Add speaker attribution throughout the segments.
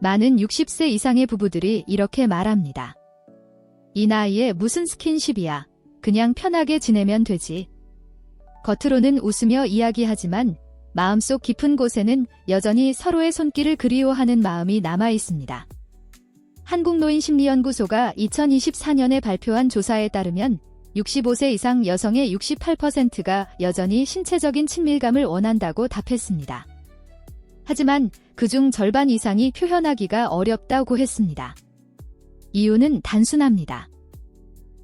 Speaker 1: 많은 60세 이상의 부부들이 이렇게 말합니다. 이 나이에 무슨 스킨십이야. 그냥 편하게 지내면 되지. 겉으로는 웃으며 이야기하지만 마음속 깊은 곳에는 여전히 서로의 손길을 그리워하는 마음이 남아 있습니다. 한국노인심리연구소가 2024년에 발표한 조사에 따르면 65세 이상 여성의 68%가 여전히 신체적인 친밀감을 원한다고 답했습니다. 하지만 그중 절반 이상이 표현하기가 어렵다고 했습니다. 이유는 단순합니다.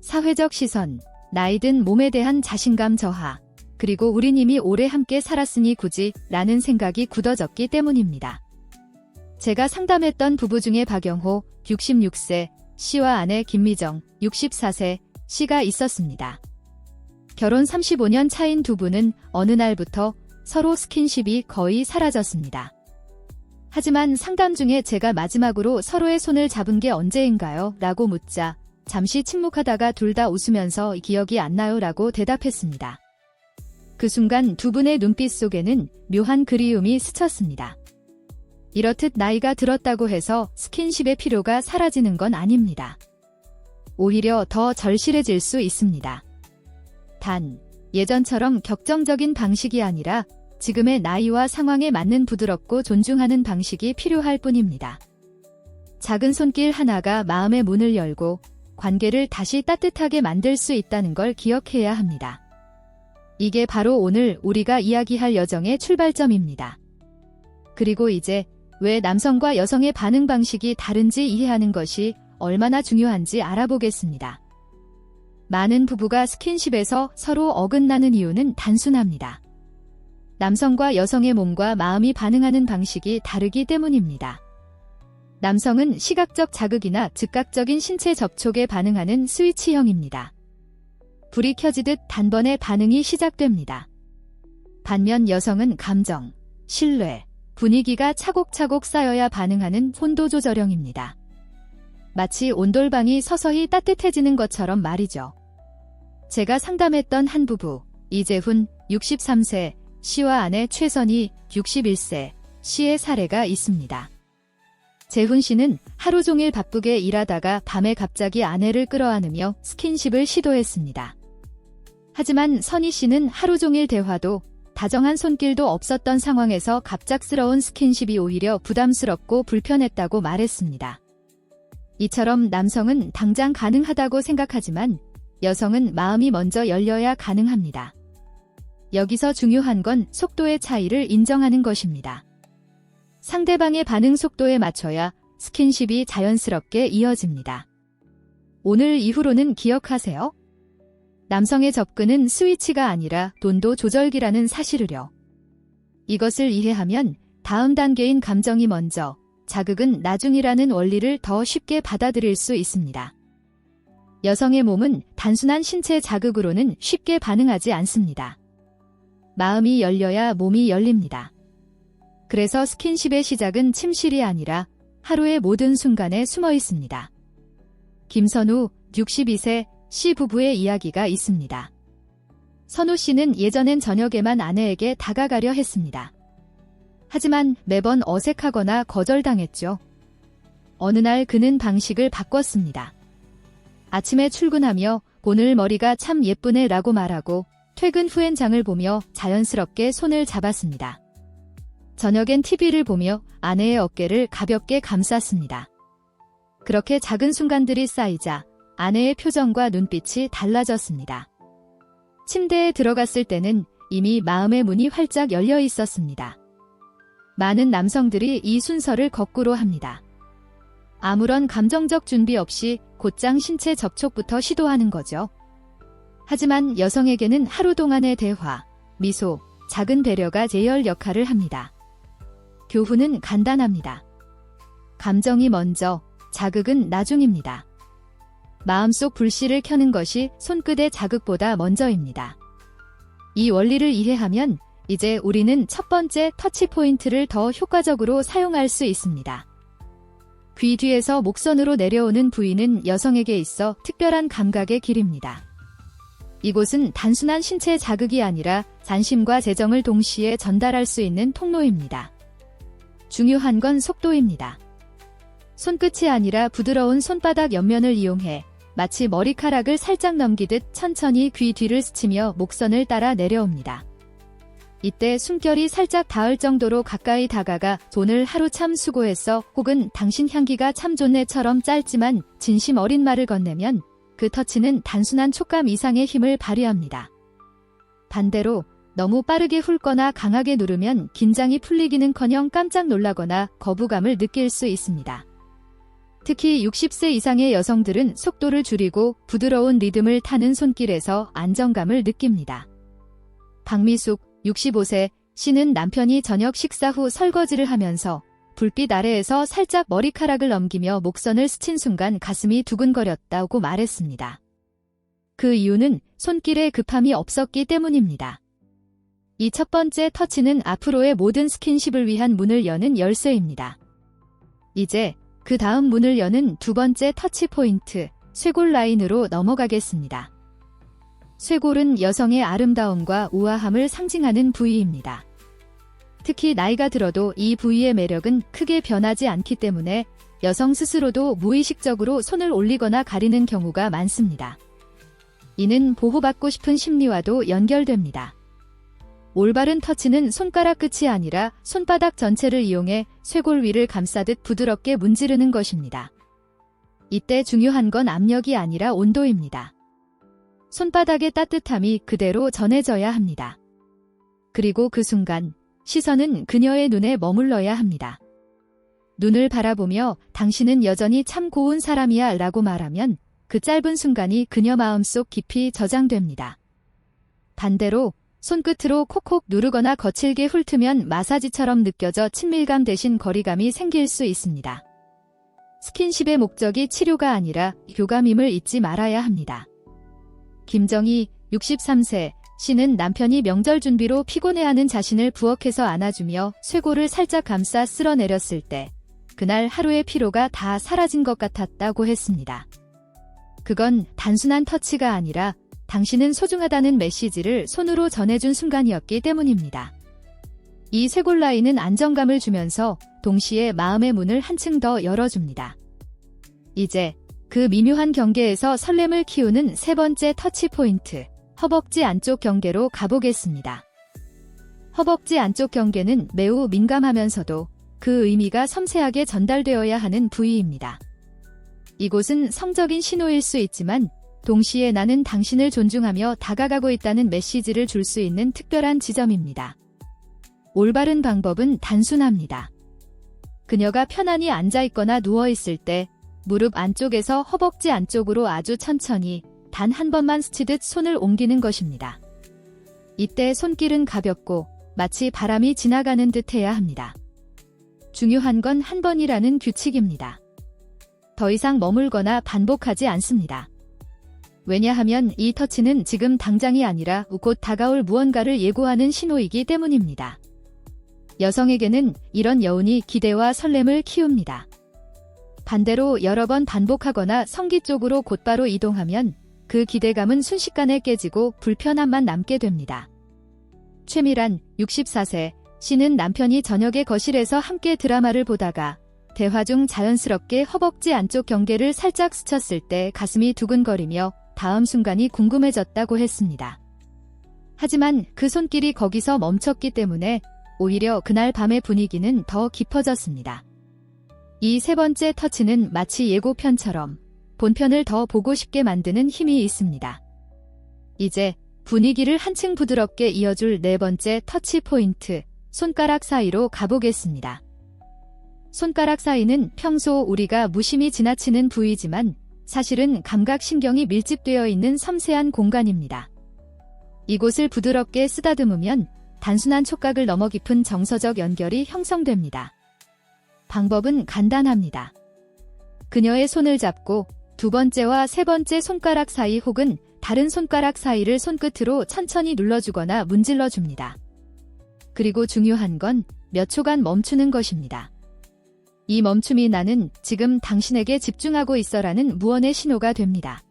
Speaker 1: 사회적 시선, 나이든 몸에 대한 자신감 저하, 그리고 우린 이미 오래 함께 살았으니 굳이 라는 생각이 굳어졌기 때문입니다. 제가 상담했던 부부 중에 박영호, 66세, 씨와 아내 김미정, 64세, 씨가 있었습니다. 결혼 35년 차인 두 분은 어느 날부터 서로 스킨십이 거의 사라졌습니다. 하지만 상담 중에 제가 마지막으로 서로의 손을 잡은 게 언제인가요? 라고 묻자 잠시 침묵하다가 둘 다 웃으면서 기억이 안 나요? 라고 대답했습니다. 그 순간 두 분의 눈빛 속에는 묘한 그리움이 스쳤습니다. 이렇듯 나이가 들었다고 해서 스킨십의 필요가 사라지는 건 아닙니다. 오히려 더 절실해질 수 있습니다. 단, 예전처럼 격정적인 방식이 아니라 지금의 나이와 상황에 맞는 부드럽고 존중하는 방식이 필요할 뿐입니다. 작은 손길 하나가 마음의 문을 열고 관계를 다시 따뜻하게 만들 수 있다는 걸 기억해야 합니다. 이게 바로 오늘 우리가 이야기할 여정의 출발점입니다. 그리고 이제 왜 남성과 여성의 반응 방식이 다른지 이해하는 것이 얼마나 중요한지 알아보겠습니다. 많은 부부가 스킨십에서 서로 어긋나는 이유는 단순합니다. 남성과 여성의 몸과 마음이 반응하는 방식이 다르기 때문입니다. 남성은 시각적 자극이나 즉각적인 신체 접촉에 반응하는 스위치형입니다. 불이 켜지듯 단번에 반응이 시작됩니다. 반면 여성은 감정, 신뢰, 분위기가 차곡차곡 쌓여야 반응하는 혼도조절형입니다. 마치 온돌방이 서서히 따뜻해지는 것처럼 말이죠. 제가 상담했던 한 부부, 이재훈, 63세, 씨와 아내 최선희, 61세, 씨의 사례가 있습니다. 재훈 씨는 하루 종일 바쁘게 일하다가 밤에 갑자기 아내를 끌어안으며 스킨십을 시도했습니다. 하지만 선희 씨는 하루 종일 대화도 다정한 손길도 없었던 상황에서 갑작스러운 스킨십이 오히려 부담스럽고 불편했다고 말했습니다. 이처럼 남성은 당장 가능하다고 생각하지만 여성은 마음이 먼저 열려야 가능합니다. 여기서 중요한 건 속도의 차이를 인정하는 것입니다. 상대방의 반응 속도에 맞춰야 스킨십이 자연스럽게 이어집니다. 오늘 이후로는 기억하세요. 남성의 접근은 스위치가 아니라 돈도 조절기라는 사실을요. 이것을 이해하면 다음 단계인 감정이 먼저, 자극은 나중이라는 원리를 더 쉽게 받아들일 수 있습니다. 여성의 몸은 단순한 신체 자극으로는 쉽게 반응하지 않습니다. 마음이 열려야 몸이 열립니다. 그래서 스킨십의 시작은 침실이 아니라 하루의 모든 순간에 숨어 있습니다. 김선우, 62세, 씨 부부의 이야기가 있습니다. 선우 씨는 예전엔 저녁에만 아내에게 다가가려 했습니다. 하지만 매번 어색하거나 거절당했죠. 어느 날 그는 방식을 바꿨습니다. 아침에 출근하며 오늘 머리가 참 예쁘네 라고 말하고 퇴근 후엔 장을 보며 자연스럽게 손을 잡았습니다. 저녁엔 TV를 보며 아내의 어깨를 가볍게 감쌌습니다. 그렇게 작은 순간들이 쌓이자 아내의 표정과 눈빛이 달라졌습니다. 침대에 들어갔을 때는 이미 마음의 문이 활짝 열려 있었습니다. 많은 남성들이 이 순서를 거꾸로 합니다. 아무런 감정적 준비 없이 곧장 신체 접촉부터 시도하는 거죠. 하지만 여성에게는 하루 동안의 대화, 미소, 작은 배려가 제열 역할을 합니다. 교훈은 간단합니다. 감정이 먼저, 자극은 나중입니다. 마음속 불씨를 켜는 것이 손끝의 자극보다 먼저입니다. 이 원리를 이해하면 이제 우리는 첫 번째 터치포인트를 더 효과적으로 사용할 수 있습니다. 귀 뒤에서 목선으로 내려오는 부위는 여성에게 있어 특별한 감각의 길입니다. 이곳은 단순한 신체 자극이 아니라 잔심과 재정을 동시에 전달할 수 있는 통로입니다. 중요한 건 속도입니다. 손끝이 아니라 부드러운 손바닥 옆면을 이용해 마치 머리카락을 살짝 넘기듯 천천히 귀 뒤를 스치며 목선을 따라 내려옵니다. 이때 숨결이 살짝 닿을 정도로 가까이 다가가 "오늘 하루 참 수고했어" 혹은 "당신 향기가 참 좋네"처럼 짧지만 진심 어린 말을 건네면 그 터치는 단순한 촉감 이상의 힘을 발휘합니다. 반대로 너무 빠르게 훑거나 강하게 누르면 긴장이 풀리기는커녕 깜짝 놀라거나 거부감을 느낄 수 있습니다. 특히 60세 이상의 여성들은 속도를 줄이고 부드러운 리듬을 타는 손길에서 안정감을 느낍니다. 박미숙, 65세, 씨는 남편이 저녁 식사 후 설거지를 하면서 불빛 아래에서 살짝 머리카락을 넘기며 목선을 스친 순간 가슴이 두근거렸다고 말했습니다. 그 이유는 손길에 급함이 없었기 때문입니다. 이 첫 번째 터치는 앞으로의 모든 스킨십을 위한 문을 여는 열쇠입니다. 이제 그 다음 문을 여는 두 번째 터치 포인트, 쇄골 라인으로 넘어가겠습니다. 쇄골은 여성의 아름다움과 우아함을 상징하는 부위입니다. 특히 나이가 들어도 이 부위의 매력은 크게 변하지 않기 때문에 여성 스스로도 무의식적으로 손을 올리거나 가리는 경우가 많습니다. 이는 보호받고 싶은 심리와도 연결됩니다. 올바른 터치는 손가락 끝이 아니라 손바닥 전체를 이용해 쇄골 위를 감싸듯 부드럽게 문지르는 것입니다. 이때 중요한 건 압력이 아니라 온도입니다. 손바닥의 따뜻함이 그대로 전해져야 합니다. 그리고 그 순간 시선은 그녀의 눈에 머물러야 합니다. 눈을 바라보며 "당신은 여전히 참 고운 사람이야" 라고 말하면 그 짧은 순간이 그녀 마음속 깊이 저장됩니다. 반대로 손끝으로 콕콕 누르거나 거칠게 훑으면 마사지처럼 느껴져 친밀감 대신 거리감이 생길 수 있습니다. 스킨십의 목적이 치료가 아니라 교감임을 잊지 말아야 합니다. 김정희, 63세, 씨는 남편이 명절 준비로 피곤해하는 자신을 부엌에서 안아주며 쇄골을 살짝 감싸 쓸어내렸을 때 그날 하루의 피로가 다 사라진 것 같았다고 했습니다. 그건 단순한 터치가 아니라 당신은 소중하다는 메시지를 손으로 전해준 순간이었기 때문입니다. 이 쇄골 라인은 안정감을 주면서 동시에 마음의 문을 한층 더 열어줍니다. 이제 그 미묘한 경계에서 설렘을 키우는 세 번째 터치 포인트, 허벅지 안쪽 경계로 가보겠습니다. 허벅지 안쪽 경계는 매우 민감하면서도 그 의미가 섬세하게 전달되어야 하는 부위입니다. 이곳은 성적인 신호일 수 있지만 동시에 "나는 당신을 존중하며 다가가고 있다는 메시지를 줄 수 있는 특별한 지점입니다. 올바른 방법은 단순합니다. 그녀가 편안히 앉아있거나 누워있을 때 무릎 안쪽에서 허벅지 안쪽으로 아주 천천히 단 한 번만 스치듯 손을 옮기는 것입니다. 이때 손길은 가볍고 마치 바람이 지나가는 듯 해야 합니다. 중요한 건 한 번이라는 규칙입니다. 더 이상 머물거나 반복하지 않습니다. 왜냐하면 이 터치는 지금 당장이 아니라 곧 다가올 무언가를 예고하는 신호이기 때문입니다. 여성에게는 이런 여운이 기대와 설렘을 키웁니다. 반대로 여러 번 반복하거나 성기 쪽으로 곧바로 이동하면 그 기대감은 순식간에 깨지고 불편함만 남게 됩니다. 최미란, 64세, 씨는 남편이 저녁에 거실에서 함께 드라마를 보다가 대화 중 자연스럽게 허벅지 안쪽 경계를 살짝 스쳤을 때 가슴이 두근거리며 다음 순간이 궁금해졌다고 했습니다. 하지만 그 손길이 거기서 멈췄기 때문에 오히려 그날 밤의 분위기는 더 깊어졌습니다. 이 세 번째 터치는 마치 예고편처럼 본편을 더 보고 싶게 만드는 힘이 있습니다. 이제 분위기를 한층 부드럽게 이어줄 네 번째 터치 포인트, 손가락 사이로 가보겠습니다. 손가락 사이는 평소 우리가 무심히 지나치는 부위지만 사실은 감각신경이 밀집되어 있는 섬세한 공간입니다. 이곳을 부드럽게 쓰다듬으면 단순한 촉각을 넘어 깊은 정서적 연결이 형성됩니다. 방법은 간단합니다. 그녀의 손을 잡고 두 번째와 세 번째 손가락 사이 혹은 다른 손가락 사이를 손끝으로 천천히 눌러주거나 문질러줍니다. 그리고 중요한 건 몇 초간 멈추는 것입니다. 이 멈춤이 "나는 지금 당신에게 집중하고 있어라는 무언의 신호가 됩니다.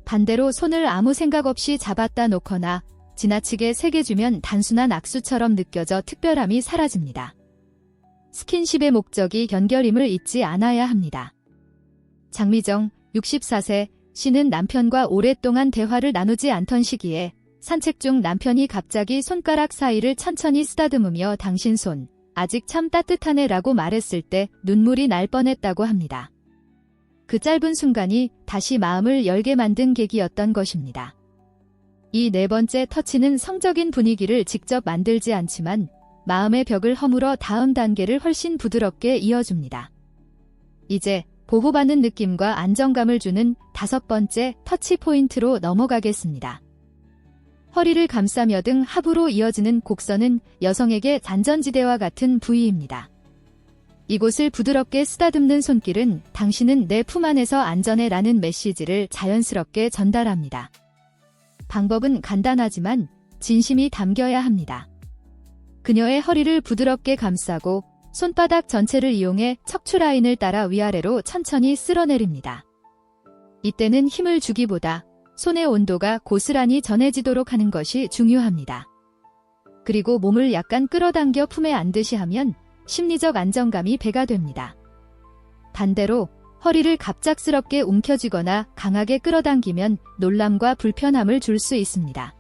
Speaker 1: 반대로 손을 아무 생각 없이 잡았다 놓거나 지나치게 세게 주면 단순한 악수처럼 느껴져 특별함이 사라집니다. 스킨십의 목적이 연결임을 잊지 않아야 합니다. 장미정, 64세, 씨는 남편과 오랫동안 대화를 나누지 않던 시기에 산책 중 남편이 갑자기 손가락 사이를 천천히 쓰다듬으며 당신 손, 아직 참 따뜻하네 라고 말했을 때 눈물이 날 뻔했다고 합니다. 그 짧은 순간이 다시 마음을 열게 만든 계기였던 것입니다. 이 네 번째 터치는 성적인 분위기를 직접 만들지 않지만 마음의 벽을 허물어 다음 단계를 훨씬 부드럽게 이어줍니다. 이제 보호받는 느낌과 안정감을 주는 다섯 번째 터치 포인트로 넘어가겠습니다. 허리를 감싸며 등 하부로 이어지는 곡선은 여성에게 잔전지대와 같은 부위입니다. 이곳을 부드럽게 쓰다듬는 손길은 당신은 내 품 안에서 안전해 라는 메시지를 자연스럽게 전달합니다. 방법은 간단하지만 진심이 담겨야 합니다. 그녀의 허리를 부드럽게 감싸고 손바닥 전체를 이용해 척추 라인을 따라 위아래로 천천히 쓸어내립니다. 이때는 힘을 주기보다 손의 온도가 고스란히 전해지도록 하는 것이 중요합니다. 그리고 몸을 약간 끌어당겨 품에 안듯이 하면 심리적 안정감이 배가 됩니다. 반대로 허리를 갑작스럽게 움켜쥐거나 강하게 끌어당기면 놀람과 불편함을 줄 수 있습니다.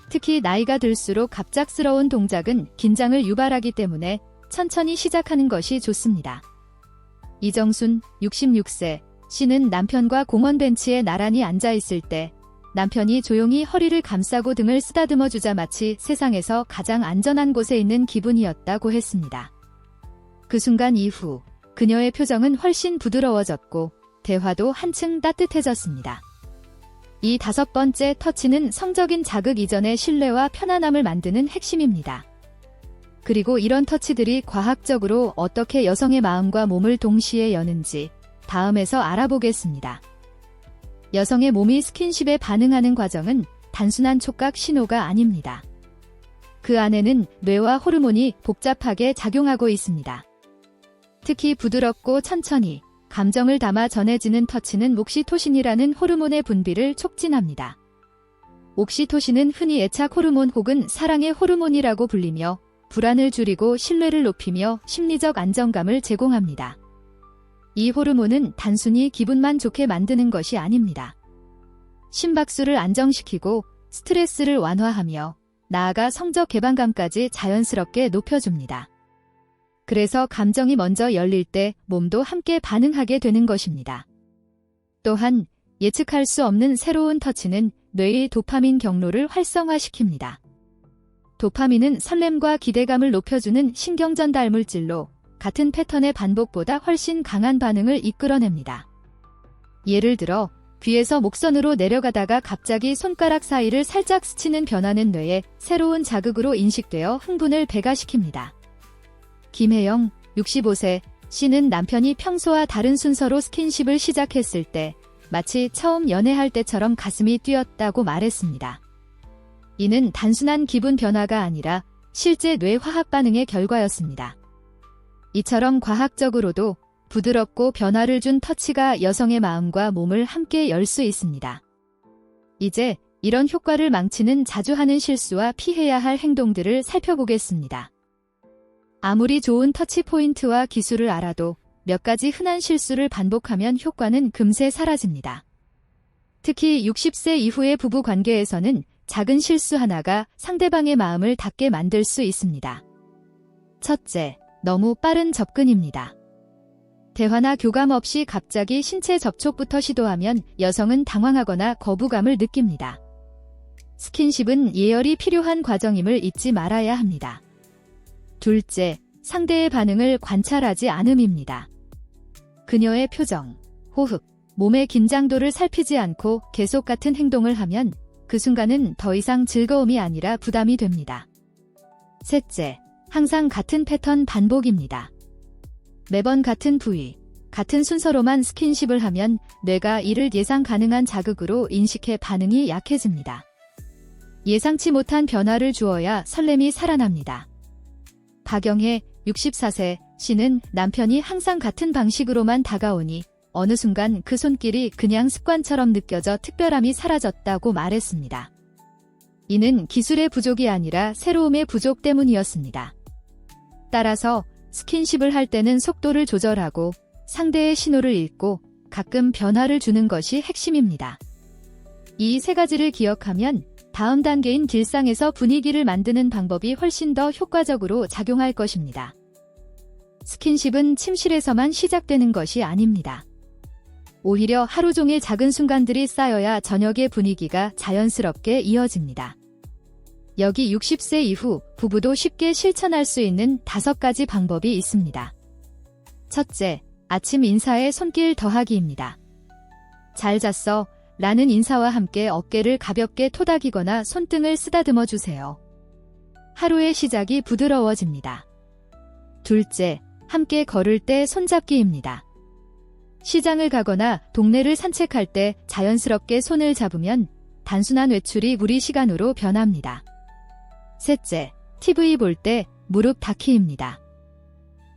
Speaker 1: 특히 나이가 들수록 갑작스러운 동작은 긴장을 유발하기 때문에 천천히 시작하는 것이 좋습니다. 이정순, 66세, 씨는 남편과 공원 벤치에 나란히 앉아있을 때 남편이 조용히 허리를 감싸고 등을 쓰다듬어주자 마치 세상에서 가장 안전한 곳에 있는 기분이었다고 했습니다. 그 순간 이후 그녀의 표정은 훨씬 부드러워졌고 대화도 한층 따뜻해졌습니다. 이 다섯 번째 터치는 성적인 자극 이전의 신뢰와 편안함을 만드는 핵심입니다. 그리고 이런 터치들이 과학적으로 어떻게 여성의 마음과 몸을 동시에 여는지 다음에서 알아보겠습니다. 여성의 몸이 스킨십에 반응하는 과정은 단순한 촉각 신호가 아닙니다. 그 안에는 뇌와 호르몬이 복잡하게 작용하고 있습니다. 특히 부드럽고 천천히 감정을 담아 전해지는 터치는 옥시토신이라는 호르몬의 분비를 촉진합니다. 옥시토신은 흔히 애착 호르몬 혹은 사랑의 호르몬이라고 불리며 불안을 줄이고 신뢰를 높이며 심리적 안정감을 제공합니다. 이 호르몬은 단순히 기분만 좋게 만드는 것이 아닙니다. 심박수를 안정시키고 스트레스를 완화하며 나아가 성적 개방감까지 자연스럽게 높여줍니다. 그래서 감정이 먼저 열릴 때 몸도 함께 반응하게 되는 것입니다. 또한 예측할 수 없는 새로운 터치는 뇌의 도파민 경로를 활성화시킵니다. 도파민은 설렘과 기대감을 높여주는 신경전달 물질로 같은 패턴의 반복보다 훨씬 강한 반응을 이끌어냅니다. 예를 들어 귀에서 목선으로 내려가다가 갑자기 손가락 사이를 살짝 스치는 변화는 뇌에 새로운 자극으로 인식되어 흥분을 배가시킵니다. 김혜영, 65세, 씨는 남편이 평소와 다른 순서로 스킨십을 시작했을 때 마치 처음 연애할 때처럼 가슴이 뛰었다고 말했습니다. 이는 단순한 기분 변화가 아니라 실제 뇌 화학 반응의 결과였습니다. 이처럼 과학적으로도 부드럽고 변화를 준 터치가 여성의 마음과 몸을 함께 열 수 있습니다. 이제 이런 효과를 망치는 자주 하는 실수와 피해야 할 행동들을 살펴보겠습니다. 아무리 좋은 터치 포인트와 기술을 알아도 몇 가지 흔한 실수를 반복하면 효과는 금세 사라집니다. 특히 60세 이후의 부부 관계에서는 작은 실수 하나가 상대방의 마음을 닫게 만들 수 있습니다. 첫째, 너무 빠른 접근입니다. 대화나 교감 없이 갑자기 신체 접촉부터 시도하면 여성은 당황하거나 거부감을 느낍니다. 스킨십은 예열이 필요한 과정임을 잊지 말아야 합니다. 둘째, 상대의 반응을 관찰하지 않음입니다. 그녀의 표정, 호흡, 몸의 긴장도를 살피지 않고 계속 같은 행동을 하면 그 순간은 더 이상 즐거움이 아니라 부담이 됩니다. 셋째, 항상 같은 패턴 반복입니다. 매번 같은 부위, 같은 순서로만 스킨십을 하면 뇌가 이를 예상 가능한 자극으로 인식해 반응이 약해집니다. 예상치 못한 변화를 주어야 설렘이 살아납니다. 박영혜, 64세, 씨는 남편이 항상 같은 방식으로만 다가오니 어느 순간 그 손길이 그냥 습관처럼 느껴져 특별함이 사라졌다고 말했습니다. 이는 기술의 부족이 아니라 새로움의 부족 때문이었습니다. 따라서 스킨십을 할 때는 속도를 조절하고 상대의 신호를 읽고 가끔 변화를 주는 것이 핵심입니다. 이 세 가지를 기억하면 다음 단계인 길상에서 분위기를 만드는 방법이 훨씬 더 효과적으로 작용할 것입니다. 스킨십은 침실에서만 시작되는 것이 아닙니다. 오히려 하루 종일 작은 순간들이 쌓여야 저녁의 분위기가 자연스럽게 이어집니다. 여기 60세 이후 부부도 쉽게 실천할 수 있는 5가지 방법이 있습니다. 첫째, 아침 인사에 손길 더하기입니다. 잘 잤어? 라는 인사와 함께 어깨를 가볍게 토닥이거나 손등을 쓰다듬어 주세요. 하루의 시작이 부드러워집니다. 둘째, 함께 걸을 때 손잡기입니다. 시장을 가거나 동네를 산책할 때 자연스럽게 손을 잡으면 단순한 외출이 무리 시간으로 변합니다. 셋째, TV 볼 때 무릎 닿기입니다.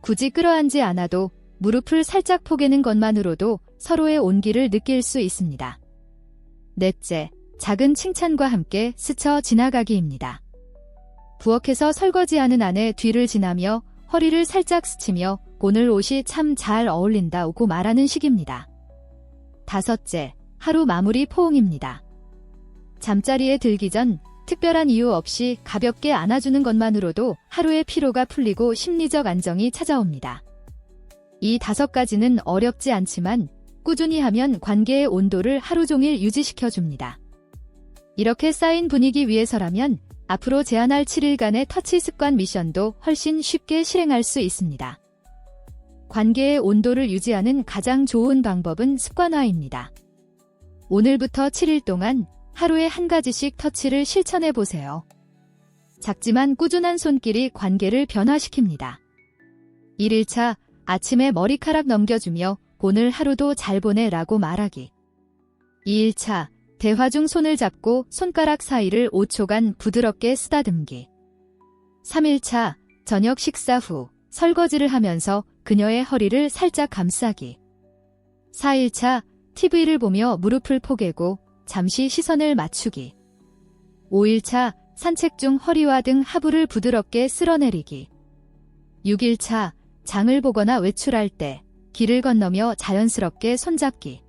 Speaker 1: 굳이 끌어안지 않아도 무릎을 살짝 포개는 것만으로도 서로의 온기를 느낄 수 있습니다. 넷째, 작은 칭찬과 함께 스쳐 지나가기입니다. 부엌에서 설거지하는 아내 뒤를 지나며 허리를 살짝 스치며 오늘 옷이 참 잘 어울린다고 말하는 식입니다. 다섯째, 하루 마무리 포옹입니다. 잠자리에 들기 전 특별한 이유 없이 가볍게 안아주는 것만으로도 하루의 피로가 풀리고 심리적 안정이 찾아옵니다. 이 5가지는 어렵지 않지만 꾸준히 하면 관계의 온도를 하루 종일 유지시켜줍니다. 이렇게 쌓인 분위기 위해서라면 앞으로 제안할 7일간의 터치 습관 미션도 훨씬 쉽게 실행할 수 있습니다. 관계의 온도를 유지하는 가장 좋은 방법은 습관화입니다. 오늘부터 7일 동안 하루에 1가지씩 터치를 실천해 보세요. 작지만 꾸준한 손길이 관계를 변화시킵니다. 1일차, 아침에 머리카락 넘겨주며 오늘 하루도 잘 보내 라고 말하기. 2일차, 대화 중 손을 잡고 손가락 사이를 5초간 부드럽게 쓰다듬기. 3일차, 저녁 식사 후 설거지를 하면서 그녀의 허리를 살짝 감싸기. 4일차, TV를 보며 무릎을 포개고 잠시 시선을 맞추기. 5일차, 산책 중 허리와 등 하부를 부드럽게 쓸어내리기. 6일차, 장을 보거나 외출할 때 길을 건너며 자연스럽게 손잡기.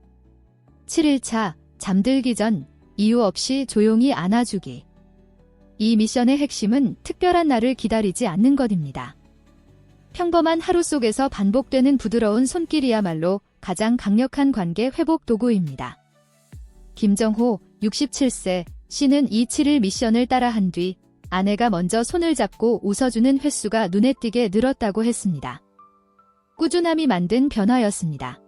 Speaker 1: 7일차, 잠들기 전 이유 없이 조용히 안아주기. 이 미션의 핵심은 특별한 날을 기다리지 않는 것입니다. 평범한 하루 속에서 반복되는 부드러운 손길이야말로 가장 강력한 관계 회복 도구입니다. 김정호, 67세, 씨는 이 7일 미션을 따라한 뒤 아내가 먼저 손을 잡고 웃어주는 횟수가 눈에 띄게 늘었다고 했습니다. 꾸준함이 만든 변화였습니다.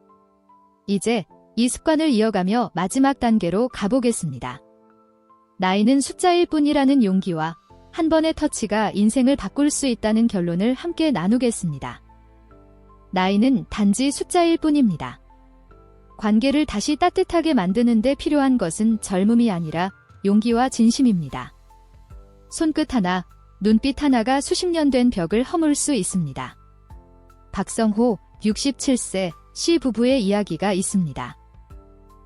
Speaker 1: 이제 이 습관을 이어가며 마지막 단계로 가보겠습니다. 나이는 숫자일 뿐이라는 용기와 한 번의 터치가 인생을 바꿀 수 있다는 결론을 함께 나누겠습니다. 나이는 단지 숫자일 뿐입니다. 관계를 다시 따뜻하게 만드는 데 필요한 것은 젊음이 아니라 용기와 진심입니다. 손끝 하나, 눈빛 하나가 수십 년 된 벽을 허물 수 있습니다. 박성호, 67세, 씨 부부의 이야기가 있습니다.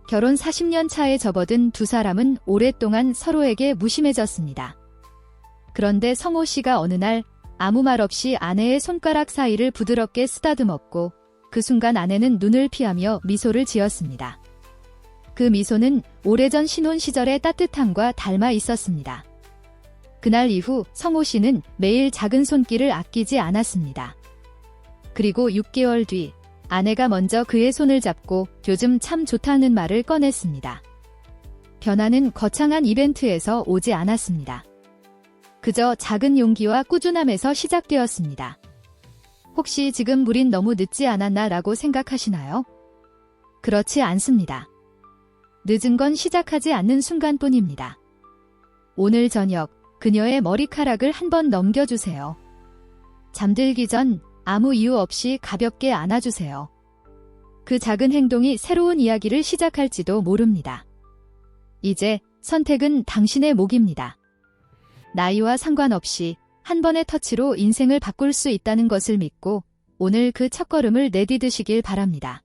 Speaker 1: 결혼 40년 차에 접어든 두 사람은 오랫동안 서로에게 무심해졌습니다. 그런데 성호 씨가 어느 날 아무 말 없이 아내의 손가락 사이를 부드럽게 쓰다듬었고 그 순간 아내는 눈을 피하며 미소를 지었습니다. 그 미소는 오래전 신혼 시절의 따뜻함과 닮아 있었습니다. 그날 이후 성호 씨는 매일 작은 손길을 아끼지 않았습니다. 그리고 6개월 뒤 아내가 먼저 그의 손을 잡고 요즘 참 좋다는 말을 꺼냈습니다. 변화는 거창한 이벤트에서 오지 않았습니다. 그저 작은 용기와 꾸준함에서 시작되었습니다. 혹시 지금 우린 너무 늦지 않았나 라고 생각하시나요? 그렇지 않습니다. 늦은 건 시작하지 않는 순간뿐입니다. 오늘 저녁 그녀의 머리카락을 한번 넘겨주세요. 잠들기 전 아무 이유 없이 가볍게 안아주세요. 그 작은 행동이 새로운 이야기를 시작할지도 모릅니다. 이제 선택은 당신의 몫입니다. 나이와 상관없이 한 번의 터치로 인생을 바꿀 수 있다는 것을 믿고 오늘 그 첫걸음을 내디디시길 바랍니다.